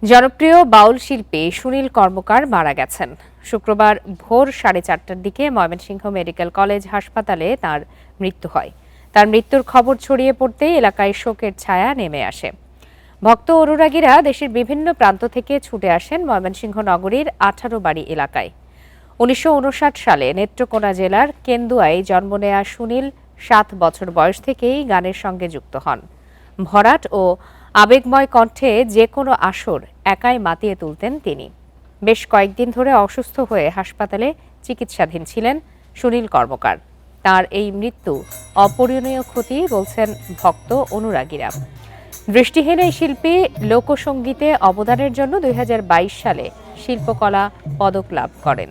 জনপ্রিয় বাউল শিল্পী সুনীল কর্মকার মারা গেছেন। শুক্রবার ভোর 4:30টার দিকে ময়মনসিংহ মেডিকেল কলেজ হাসপাতালে তার মৃত্যু হয়। তার মৃত্যুর খবর ছড়িয়ে পড়তেই এলাকায় শোকের ছায়া নেমে আসে। ভক্ত অনুরাগীরা দেশের বিভিন্ন প্রান্ত থেকে ছুটে আসেন ময়মনসিংহ নগরীর 18 বাড়ি এলাকায়। 1959 সালে নেত্রকোনা জেলার কেন্দুয়ায় জন্ম নেয়া সুনীল 7 বছর বয়স থেকেই গানের সঙ্গে যুক্ত হন। ভরাট ও আবেগময় কণ্ঠে যে কোনো আসর একাই মাতিয়ে তুলতেন তিনি। বেশ কয়েকদিন ধরে অসুস্থ হয়ে হাসপাতালে চিকিৎসাধীন ছিলেন সুনীল কর্মকার। তার এই মৃত্যু অপূরণীয় ক্ষতি বলছেন ভক্ত অনুরাগীরা। দৃষ্টিহীন এই শিল্পী লোকসঙ্গীতে অবদানের জন্য 2022 সালে শিল্পকলা পদক লাভ করেন।